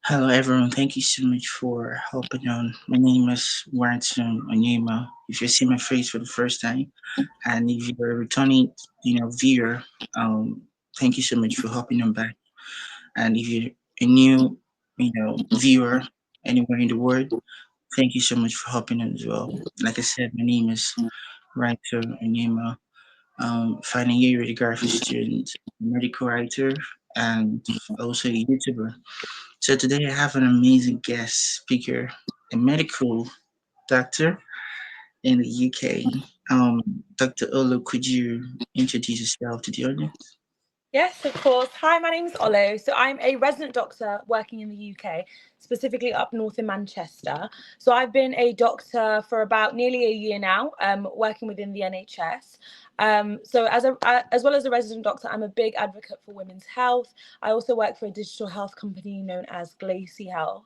Hello, everyone. Thank you so much for hopping on. My name is Warrington Onyema. If you see my face for the first time, and if you're a returning, viewer, thank you so much for hopping on back. And if you're a new, viewer anywhere in the world, thank you so much for hopping on as well. Like I said, my name is Warrington Onyema. Final year radiography student, medical writer, and also a YouTuber. So today I have an amazing guest speaker, a medical doctor in the UK. Dr. Olu, could you introduce yourself to the audience? Yes, of course. Hi, my name's Olu. So I'm a resident doctor working in the UK, specifically up north in Manchester. So I've been a doctor for about nearly a year now, working within the NHS. As well as a resident doctor, I'm a big advocate for women's health. I also work for a digital health company known as Glacy Health.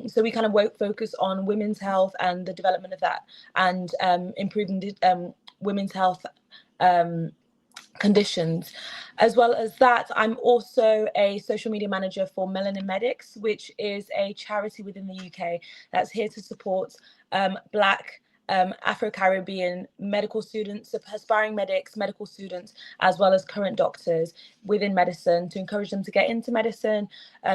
So we kind of focus on women's health and the development of that, and improving women's health. Um, Conditions. As well as that, I'm also a social media manager for Melanin Medics, which is a charity within the UK that's here to support Black, Afro-Caribbean medical students, aspiring medics, medical students, as well as current doctors within medicine, to encourage them to get into medicine,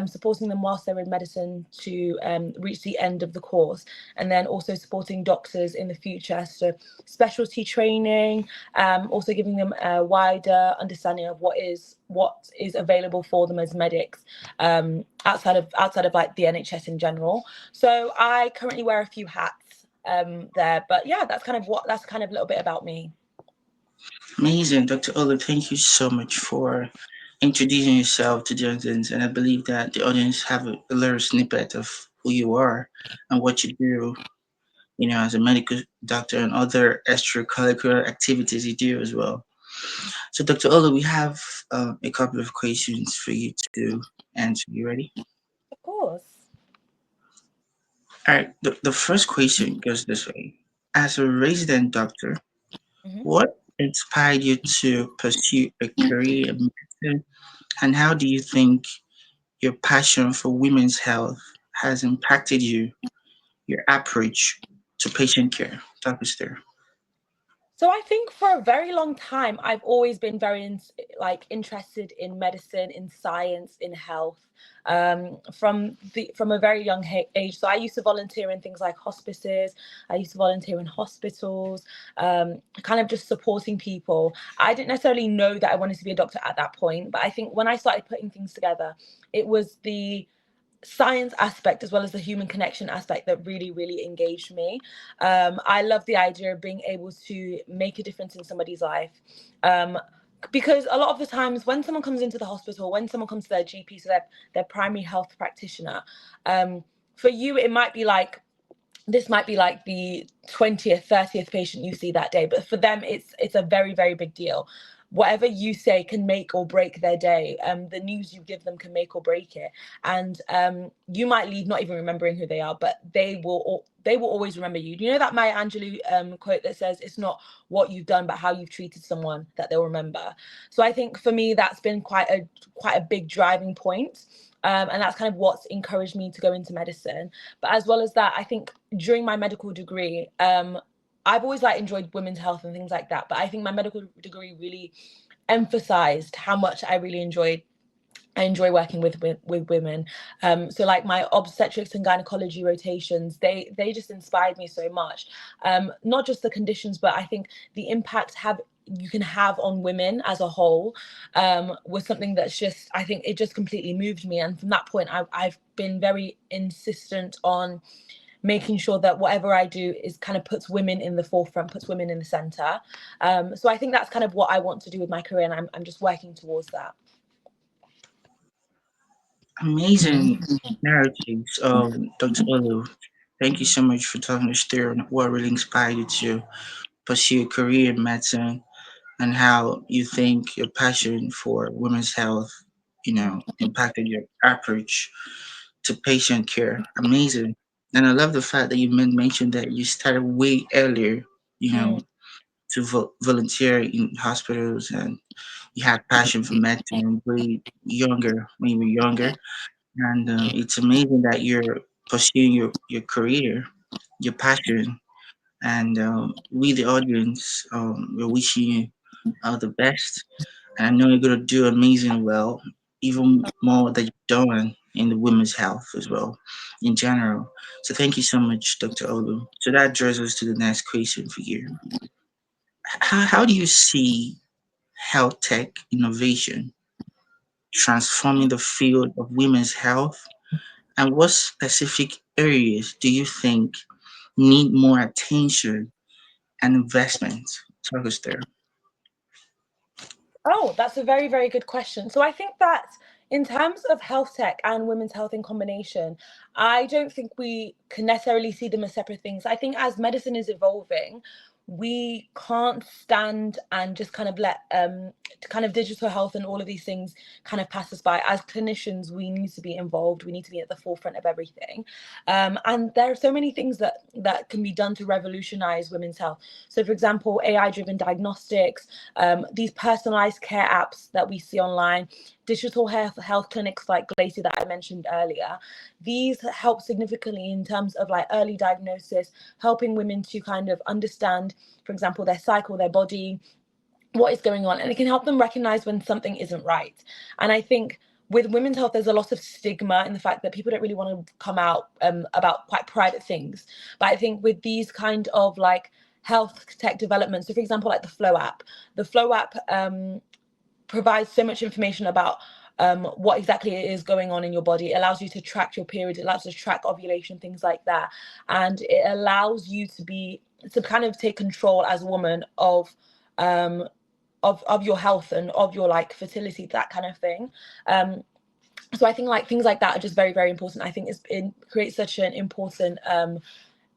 supporting them whilst they're in medicine to reach the end of the course, and then also supporting doctors in the future, so specialty training, also giving them a wider understanding of what is available for them as medics, outside of like the NHS in general. So I currently wear a few hats there, but yeah, that's kind of a little bit about me. Amazing, Dr. Olu. Thank you so much for introducing yourself to the audience, and I believe that the audience have a little snippet of who you are and what you do. As a medical doctor and other extracurricular activities you do as well. So, Dr. Olu, we have a couple of questions for you to answer. You ready? Of course. All right. The first question goes this way. As a resident doctor, Mhm. what inspired you to pursue a career in medicine, and how do you think your passion for women's health has impacted your approach to patient care? Talk us through. So I think for a very long time, I've always been very interested in medicine, in science, in health, from a very young age. So I used to volunteer in things like hospices. I used to volunteer in hospitals, kind of just supporting people. I didn't necessarily know that I wanted to be a doctor at that point, but I think when I started putting things together, it was the science aspect as well as the human connection aspect that really engaged me. I love the idea of being able to make a difference in somebody's life, um, because a lot of the times when someone comes into the hospital, when someone comes to their GP, so their primary health practitioner, for you it might be like, this might be like the 20th 30th patient you see that day, but for them it's a very big deal. Whatever you say can make or break their day. The news you give them can make or break it, and you might leave not even remembering who they are, but they will always remember you. Do you know that Maya Angelou quote that says, it's not what you've done but how you've treated someone that they'll remember? So I think for me that's been quite a big driving point, and that's kind of what's encouraged me to go into medicine. But as well as that, I think during my medical degree, I've always like enjoyed women's health and things like that. But I think my medical degree really emphasized how much I enjoy working with women. So like my obstetrics and gynecology rotations, they just inspired me so much. Not just the conditions, but I think the impact have you can have on women as a whole, was something that's just, I think it just completely moved me. And from that point, I've been very insistent on making sure that whatever I do is kind of puts women in the forefront, puts women in the center. So I think that's kind of what I want to do with my career, and I'm just working towards that. Amazing narratives, Dr. Olu. Thank you so much for talking us through what really inspired you to pursue a career in medicine and how you think your passion for women's health, impacted your approach to patient care. Amazing. And I love the fact that you mentioned that you started way earlier, you Mm. know, to volunteer in hospitals, and you had passion for medicine way younger when you were younger. and it's amazing that you're pursuing your career, your passion, and we, the audience, we're wishing you all the best. And I know you're gonna do amazing well, even more that you've done in the women's health as well, in general. So thank you so much, Dr. Olu. So that draws us to the next question for you. How do you see health tech innovation transforming the field of women's health? And what specific areas do you think need more attention and investment? Talk us there. Oh, that's a very, very good question. So I think that in terms of health tech and women's health in combination, I don't think we can necessarily see them as separate things. I think as medicine is evolving, we can't stand and just kind of let kind of digital health and all of these things kind of pass us by. As clinicians, we need to be involved. We need to be at the forefront of everything. And there are so many things that can be done to revolutionize women's health. So, for example, AI-driven diagnostics, these personalized care apps that we see online, digital health clinics like Glacier that I mentioned earlier. These help significantly in terms of like early diagnosis, helping women to kind of understand, for example, their cycle, their body, what is going on, and it can help them recognize when something isn't right. And I think with women's health, there's a lot of stigma in the fact that people don't really want to come out about quite private things. But I think with these kind of like health tech developments, so for example, like the Flow app provides so much information about what exactly it is going on in your body. It allows you to track your period. It allows you to track ovulation, things like that, and it allows you to kind of take control as a woman um, of your health and of your like fertility, that kind of thing. Um, so I think like things like that are just very, very important. I think it creates such an important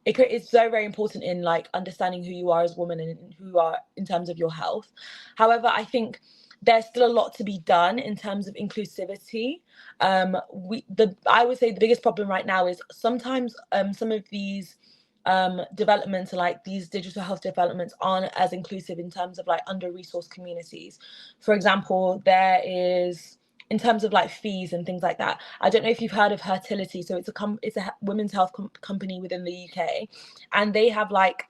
it's very, very important in like understanding who you are as a woman and who you are in terms of your health. However, I think there's still a lot to be done in terms of inclusivity. I would say the biggest problem right now is sometimes some of these developments, like these digital health developments, aren't as inclusive in terms of like under resourced communities. For example, there is in terms of like fees and things like that. I don't know if you've heard of Hertility. So it's a women's health company within the UK, and they have like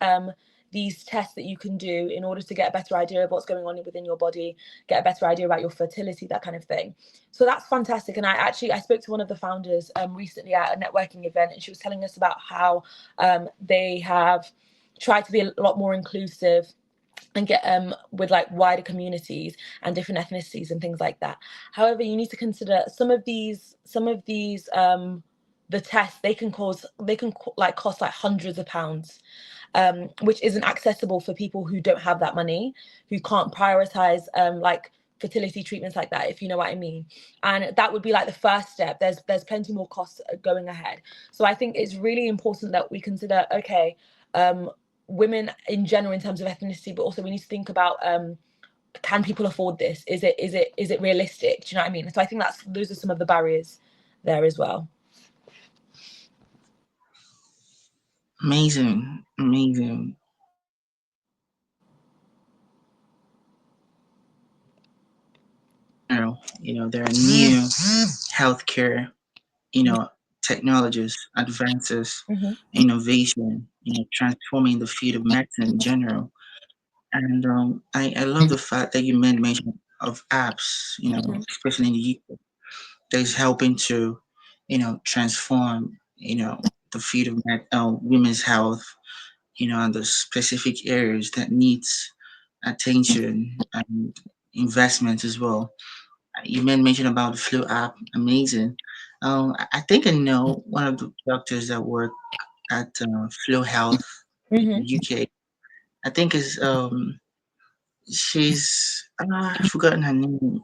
these tests that you can do in order to get a better idea of what's going on within your body, get a better idea about your fertility, that kind of thing. So that's fantastic. And I spoke to one of the founders recently at a networking event, and she was telling us about how they have tried to be a lot more inclusive and get with like wider communities and different ethnicities and things like that. However, you need to consider some of these the tests, like cost like hundreds of pounds, which isn't accessible for people who don't have that money, who can't prioritize like fertility treatments like that, if you know what I mean. And that would be like the first step. There's plenty more costs going ahead. So I think it's really important that we consider, okay, women in general in terms of ethnicity, but also we need to think about can people afford this? Is it realistic? Do you know what I mean? So I think those are some of the barriers there as well. Amazing, amazing. General, there are new healthcare, technologies, advances, Hmm. innovation, transforming the field of medicine in general. And I love the fact that you made mention of apps, Hmm. especially in the UK, that is helping to, transform, the field of women's health, and the specific areas that needs attention and investment as well. You made mention about the flu app, amazing. I think I know one of the doctors that work at Flu Health in Hmm. UK. I think is she's I've forgotten her name.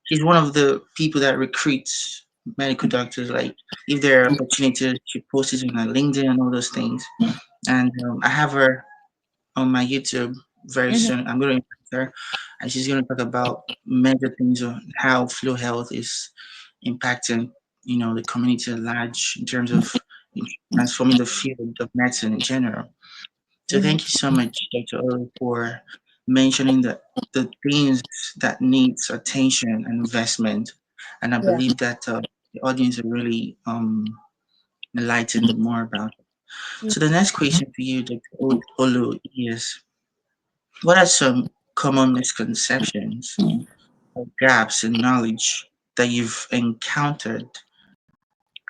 She's one of the people that recruits medical doctors. Like if there are opportunities, she posts it on her LinkedIn and all those things. And I have her on my YouTube very Hmm. soon. I'm going to invite her, and she's going to talk about major things on how flu health is impacting, the community at large in terms of transforming the field of medicine in general. So thank you Hmm. so much, Dr. O, for mentioning the things that needs attention and investment. And I Yeah. believe that the audience are really enlightened more about it. So the next question for you, Dr. Olu, is what are some common misconceptions or gaps in knowledge that you've encountered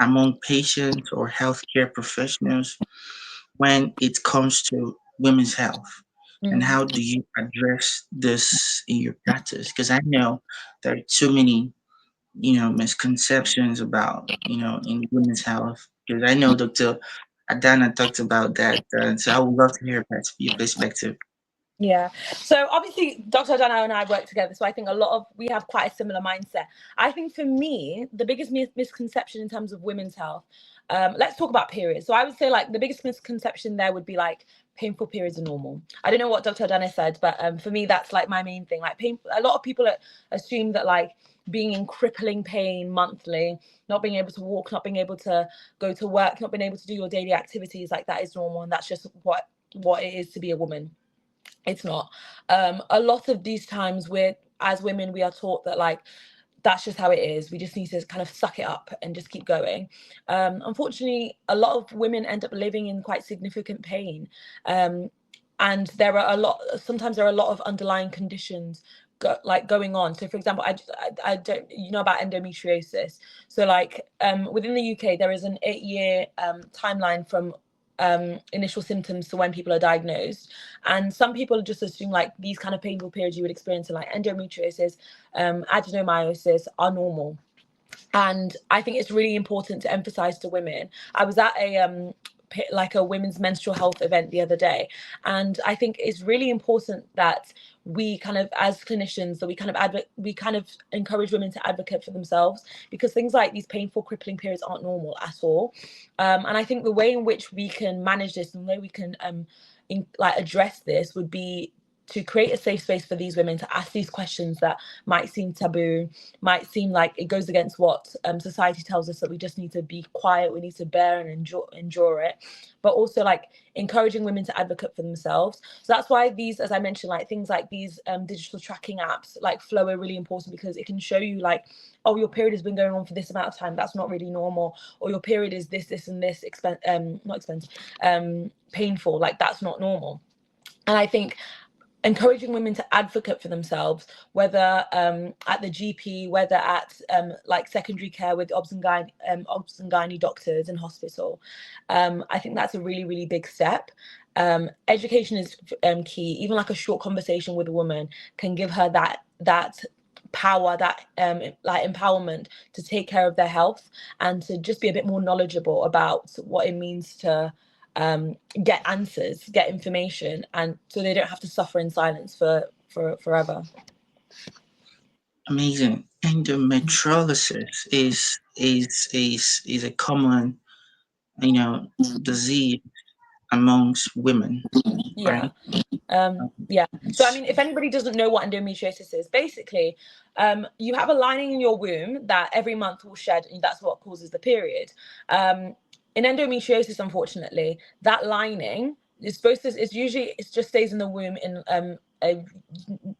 among patients or healthcare professionals when it comes to women's health? And Mm. how do you address this in your practice? Because I know there are too many, misconceptions about, in women's health. Because I know Dr. Adana talked about that. So I would love to hear your perspective. Yeah. So obviously, Dr. Dana and I work together. So I think we have quite a similar mindset. I think for me, the biggest misconception in terms of women's health, let's talk about periods. So I would say like the biggest misconception there would be like painful periods are normal. I don't know what Dr. Dana said, but for me, that's like my main thing. Like a lot of people assume that like being in crippling pain monthly, not being able to walk, not being able to go to work, not being able to do your daily activities, like that is normal. And that's just what it is to be a woman. It's not. A lot of these times we're as women we are taught that like that's just how it is. We just need to kind of suck it up and just keep going. Unfortunately, a lot of women end up living in quite significant pain. And sometimes there are a lot of underlying conditions going on. So for example, I don't, you know about endometriosis. So like within the UK, there is an 8-year timeline from initial symptoms to when people are diagnosed, and some people just assume like these kind of painful periods you would experience in like endometriosis, adenomyosis are normal. And I think it's really important to emphasize to women. I was at like a women's menstrual health event the other day, and I think it's really important that we kind of as clinicians that we kind of encourage women to advocate for themselves, because things like these painful crippling periods aren't normal at all. And I think the way in which we can manage this and the way we can like address this would be to create a safe space for these women to ask these questions that might seem taboo, might seem like it goes against what society tells us, that we just need to be quiet, we need to bear and endure it, but also like encouraging women to advocate for themselves. So that's why these, as I mentioned, like things like these digital tracking apps like Flow are really important, because it can show you like, oh, your period has been going on for this amount of time, that's not really normal, or your period is this and this not expensive, painful, like that's not normal. And I think encouraging women to advocate for themselves, whether at the GP, whether at like secondary care with obs and gynae doctors in hospital, I think that's a really, really big step. Education is key. Even like a short conversation with a woman can give her that power, that like empowerment to take care of their health and to just be a bit more knowledgeable about what it means to get answers, get information, and so they don't have to suffer in silence for forever. Amazing. Endometriosis is a common, disease amongst women, Yeah. right? Yeah. So I It's mean, if anybody doesn't know what endometriosis is, basically, you have a lining in your womb that every month will shed, and that's what causes the period. In endometriosis, unfortunately, that lining is supposed to, it's usually, it just stays in the womb in a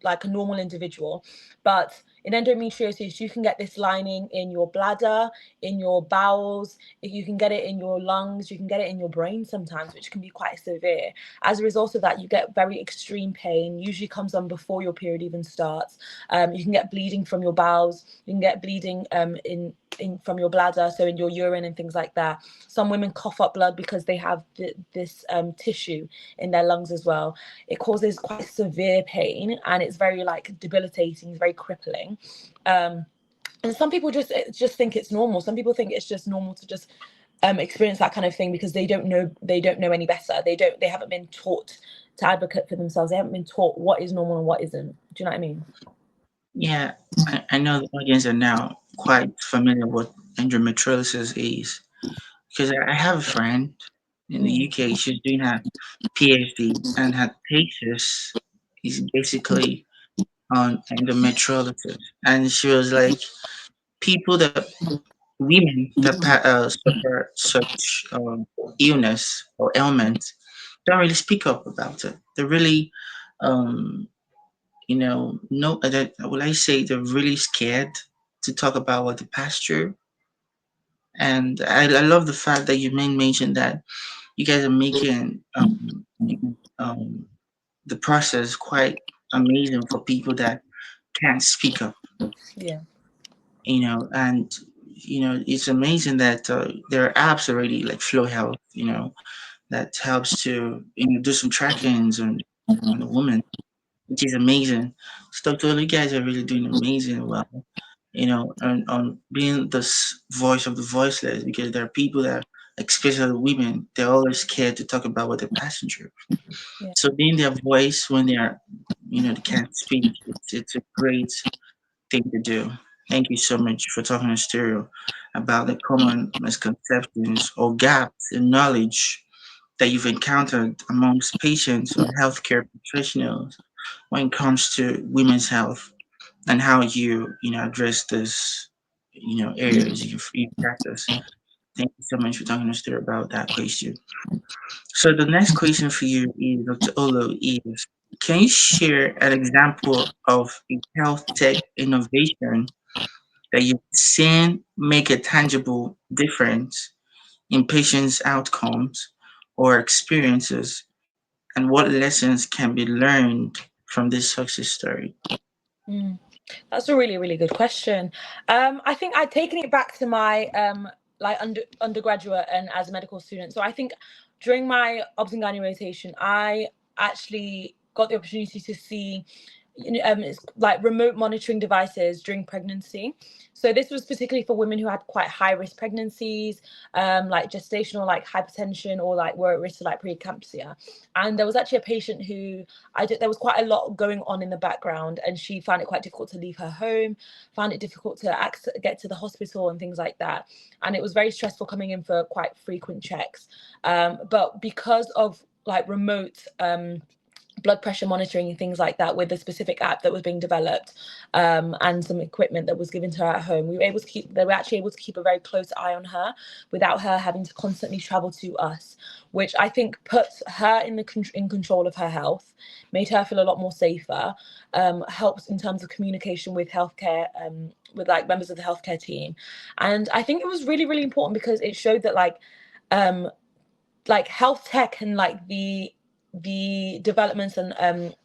like a normal individual, but in endometriosis, you can get this lining in your bladder, in your bowels, you can get it in your lungs, you can get it in your brain sometimes, which can be quite severe. As a result of that, you get very extreme pain, usually comes on before your period even starts. You can get bleeding from your bowels, you can get bleeding from your bladder, so in your urine and things like that. Some women cough up blood because they have this tissue in their lungs as well. It causes quite severe pain, and it's very like debilitating, it's very crippling. Um, and some people just think it's normal. Some people think it's just normal to just experience that kind of thing because they don't know any better. They haven't been taught to advocate for themselves. They haven't been taught what is normal and what isn't. Do you know what I mean? Yeah, I know the audience are now quite familiar with endometriosis is because I have a friend in the Mm. UK. She's doing her PhD, and her thesis is basically on endometriosis, and she was like, people that women that suffer such illness or ailment don't really speak up about it. They really, um, no, will I say they're really scared to talk about what they pass through. And I love the fact that you mentioned that you guys are making um, the process quite amazing for people that can't speak up, Yeah. and it's amazing that there are apps already like Flow Health, that helps to do some trackings on the woman, which is amazing. So totally, you guys are really doing amazing well, on being this voice of the voiceless, because there are people that, especially women, they're always scared to talk about what they're passing through. Yeah. So being their voice when they are, they can't speak, it's a great thing to do. Thank you so much for talking to Stereo about the common misconceptions or gaps in knowledge that you've encountered amongst patients or healthcare professionals when it comes to women's health, and how you address this areas you practice. Thank you so much for talking to us there about that question. So the next question for you is, Dr. Olo, is can you share an example of a health tech innovation that you've seen make a tangible difference in patients' outcomes or experiences, and what lessons can be learned from this success story? Mm. That's a really, really good question. I think I'd taken it back to my like undergraduate and as a medical student. So I think during my obs and gynae rotation, I actually got the opportunity to see it's like remote monitoring devices during pregnancy. So this was particularly for women who had quite high risk pregnancies, like gestational like hypertension, or like were at risk of like preeclampsia. And there was actually a patient who there was quite a lot going on in the background, and she found it quite difficult to leave her home, found it difficult to get to the hospital and things like that. And it was very stressful coming in for quite frequent checks. But because of like remote blood pressure monitoring and things like that, with a specific app that was being developed, and some equipment that was given to her at home, they were actually able to keep a very close eye on her without her having to constantly travel to us, which I think puts her in control of her health, made her feel a lot more safer, helps in terms of communication with healthcare, with like members of the healthcare team. And I think it was really, really important because it showed that um like health tech and like the developments and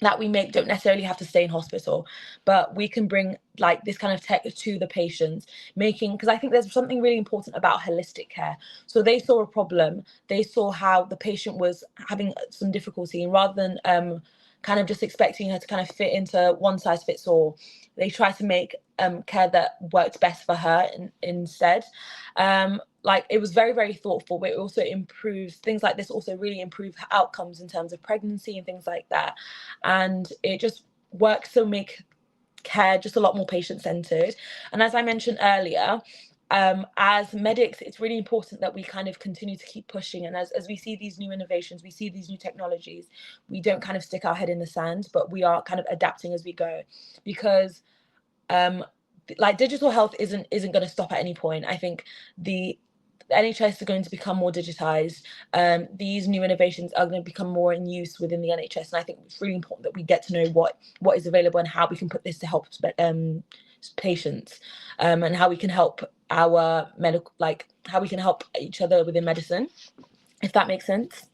that we make don't necessarily have to stay in hospital, but we can bring like this kind of tech to the patients, making, because I think there's something really important about holistic care. So they saw a problem, they saw how the patient was having some difficulty, and rather than kind of just expecting her to kind of fit into one size fits all, they try to make care that worked best for her instead. Like it was very, very thoughtful, but it also improves things like this, also really improve outcomes in terms of pregnancy and things like that. And it just works to make care just a lot more patient centered. And as I mentioned earlier, as medics, it's really important that we kind of continue to keep pushing. And as we see these new innovations, we see these new technologies, we don't kind of stick our head in the sand, but we are kind of adapting as we go. Because um, like digital health isn't going to stop at any point. I think the NHS are going to become more digitized. These new innovations are going to become more in use within the NHS, and I think it's really important that we get to know what is available and how we can put this to help patients, and how we can help our medical, like how we can help each other within medicine, if that makes sense.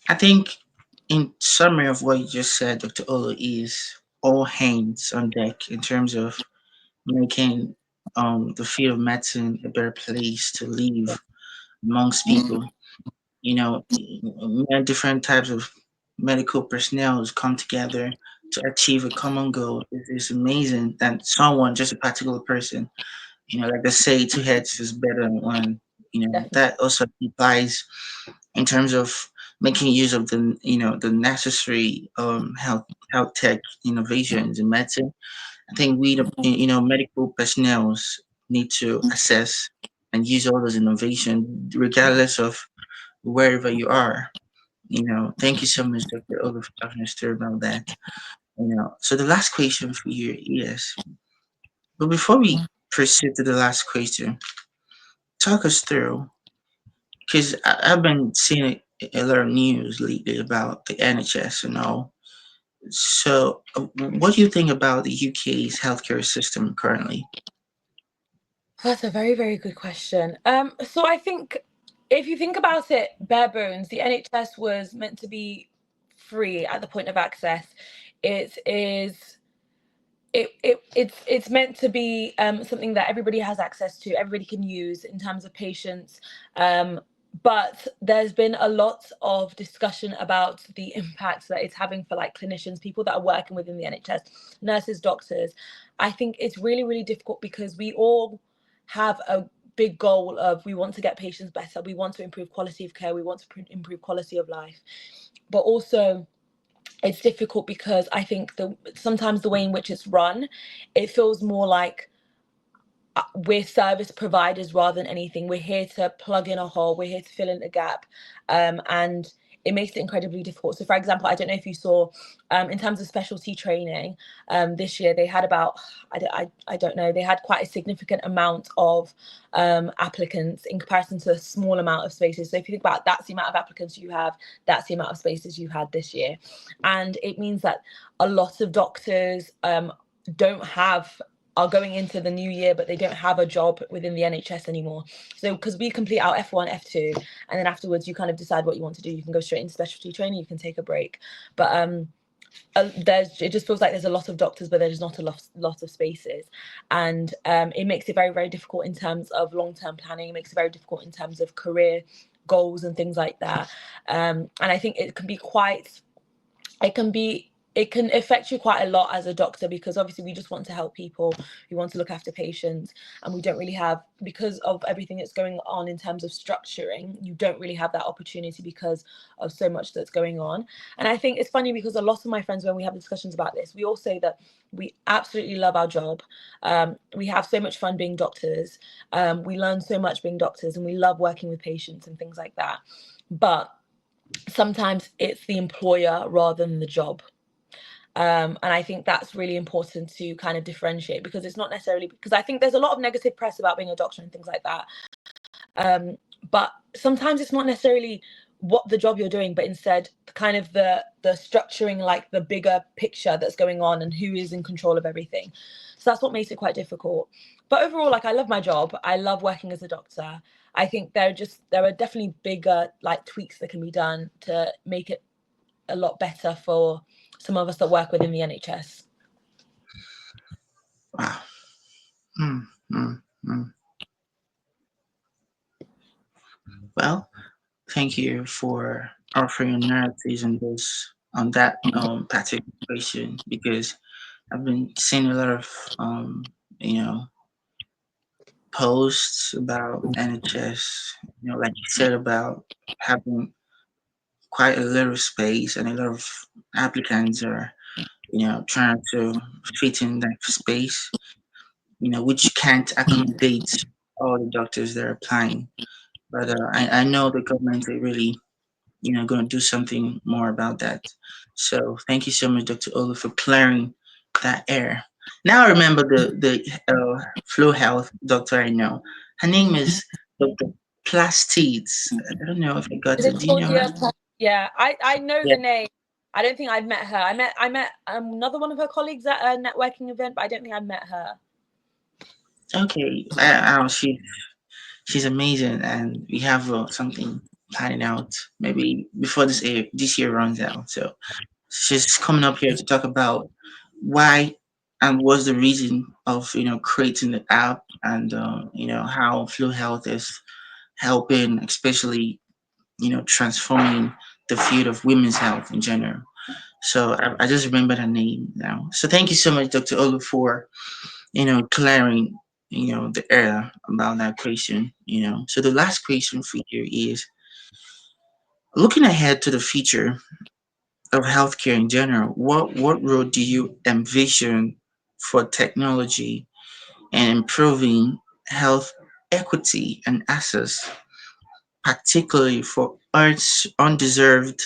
I think, in summary of what you just said, Dr. Olo, is all hands on deck in terms of making the field of medicine a better place to live amongst people. Many different types of medical personnel come together to achieve a common goal. It's amazing that someone, just a particular person, like they say, two heads is better than one. Definitely. That also applies in terms of making use of the necessary health tech innovations in medicine. I think we, medical personnel need to assess and use all those innovations regardless of wherever you are. Thank you so much, Dr. Ola, for talking us through about that. So the last question for you is, but before we proceed to the last question, talk us through, because I've been seeing a lot of news lately about the NHS and all. So, what do you think about the UK's healthcare system currently? That's a very, very good question. So I think if you think about it, bare bones, the NHS was meant to be free at the point of access. It is it's meant to be something that everybody has access to, everybody can use in terms of patients. But there's been a lot of discussion about the impact that it's having for like clinicians, people that are working within the NHS, nurses, doctors. I think it's really, really difficult because we all have a big goal of we want to get patients better, we want to improve quality of care, we want to improve quality of life, but also it's difficult because I think sometimes the way in which it's run, it feels more like we're service providers rather than anything. We're here to plug in a hole. We're here to fill in a gap, and it makes it incredibly difficult. So, for example, I don't know if you saw, in terms of specialty training, this year they had about, I don't know, they had quite a significant amount of applicants in comparison to a small amount of spaces. So if you think about it, that's the amount of applicants you have, that's the amount of spaces you had this year, and it means that a lot of doctors don't have are going into the new year, but they don't have a job within the NHS anymore. So, because we complete our F1, F2, and then afterwards you kind of decide what you want to do. You can go straight into specialty training, you can take a break. But it just feels like there's a lot of doctors, but there's not a lot of spaces. And it makes it very, very difficult in terms of long-term planning. It makes it very difficult in terms of career goals and things like that. And I think it can affect you quite a lot as a doctor, because obviously we just want to help people, we want to look after patients, and we don't really have, because of everything that's going on in terms of structuring, you don't really have that opportunity because of so much that's going on. And I think it's funny because a lot of my friends, when we have discussions about this, we all say that we absolutely love our job. We have so much fun being doctors. We learn so much being doctors, and we love working with patients and things like that. But sometimes it's the employer rather than the job. And I think that's really important to kind of differentiate, because it's not necessarily, because I think there's a lot of negative press about being a doctor and things like that. But sometimes it's not necessarily what the job you're doing, but instead kind of the structuring, like the bigger picture that's going on and who is in control of everything. So that's what makes it quite difficult. But overall, like, I love my job. I love working as a doctor. I think there are definitely bigger like tweaks that can be done to make it a lot better for some of us that work within the NHS. Wow. Mm, mm, mm. Well, thank you for offering your narratives on this on that particular question, because I've been seeing a lot of you know posts about NHS, like you said, about having quite a little space and a lot of applicants are, trying to fit in that space, which can't accommodate all the doctors that are applying. But I know the government are really, going to do something more about that. So thank you so much, Dr. Olu, for clearing that air. Now I remember the flu health doctor I know. Her name is Dr. Plastides. I don't know if I got Is it. it Do you know her? Claudia? Yeah, I know Yeah. the name. I don't think I've met her. I met another one of her colleagues at a networking event, but I don't think I've met her. Okay. She's amazing, and we have something planning out maybe before this year runs out. So she's coming up here to talk about why and what's the reason of creating the app, and how Flu Health is helping, especially transforming the field of women's health in general. So I just remembered her name now. So thank you so much, Dr. Olu, for clearing the air about that question. So the last question for you is, looking ahead to the future of healthcare in general, what role do you envision for technology and improving health equity and access, particularly for Earth's undeserved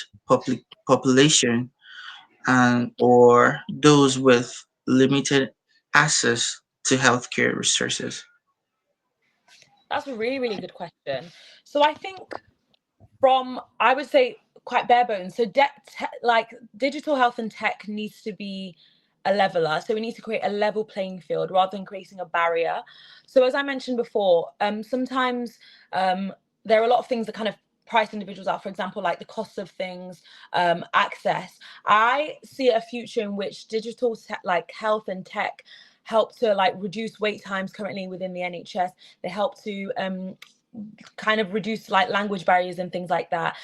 population, and or those with limited access to healthcare resources? That's a really, really good question. So I think I would say quite bare bones. So like digital health and tech needs to be a leveler. So we need to create a level playing field rather than creating a barrier. So as I mentioned before, sometimes there are a lot of things that kind of price individuals out. For example, like the cost of things, access. I see a future in which digital like health and tech help to like reduce wait times currently within the NHS. They help to kind of reduce like language barriers and things like that,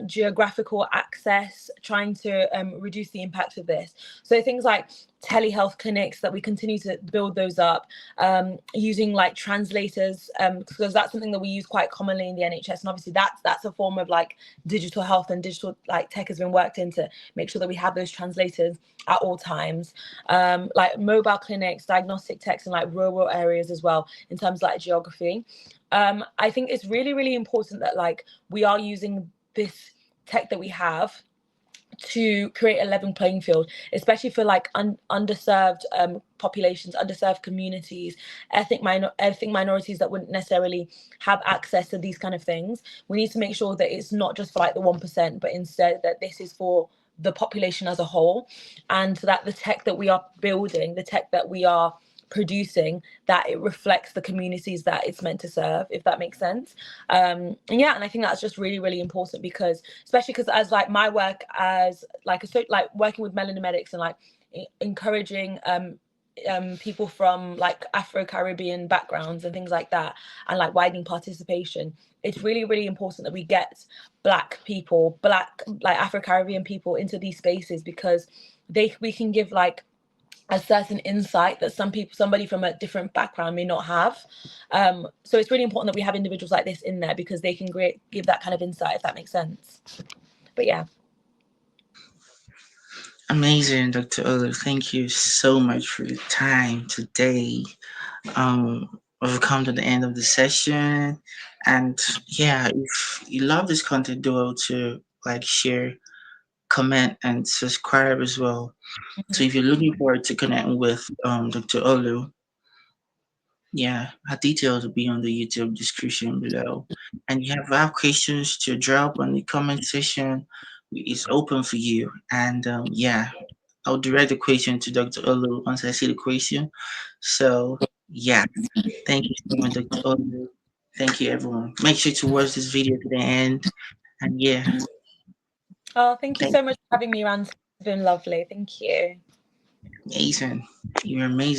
geographical access, trying to reduce the impact of this. So things like telehealth clinics, that we continue to build those up, using like translators, because that's something that we use quite commonly in the NHS, and obviously that's a form of like digital health, and digital like tech has been worked in to make sure that we have those translators at all times, like mobile clinics, diagnostic techs in like rural areas as well, in terms of like geography. I think it's really, really important that like we are using this tech that we have to create a level playing field, especially for like underserved populations, underserved communities, ethnic minorities that wouldn't necessarily have access to these kind of things. We need to make sure that it's not just for like the 1%, but instead that this is for the population as a whole, and that the tech that we are building, the tech that we are producing, that it reflects the communities that it's meant to serve, if that makes sense. And yeah, and I think that's just really, really important, because especially because as like my work as like a, so like working with melanomedics and like encouraging people from like Afro-Caribbean backgrounds and things like that, and like widening participation, it's really, really important that we get black people, black like Afro-Caribbean people into these spaces, because we can give like a certain insight that somebody from a different background may not have. So it's really important that we have individuals like this in there, because they can give that kind of insight, if that makes sense. But yeah. Amazing, Dr. Olu. Thank you so much for your time today. We've come to the end of the session, and yeah, if you love this content, do well to like, share, comment, and subscribe as well. So if you're looking forward to connecting with Dr. Olu, yeah, her details will be on the YouTube description below. And you have questions to drop on the comment section, it's open for you. And yeah, I'll direct the question to Dr. Olu once I see the question. So yeah, thank you so much, Dr. Olu. Thank you, everyone. Make sure to watch this video to the end. And yeah, Oh, thank you thank so much for having me around. It's been lovely. Thank you. you, amazing. You're amazing.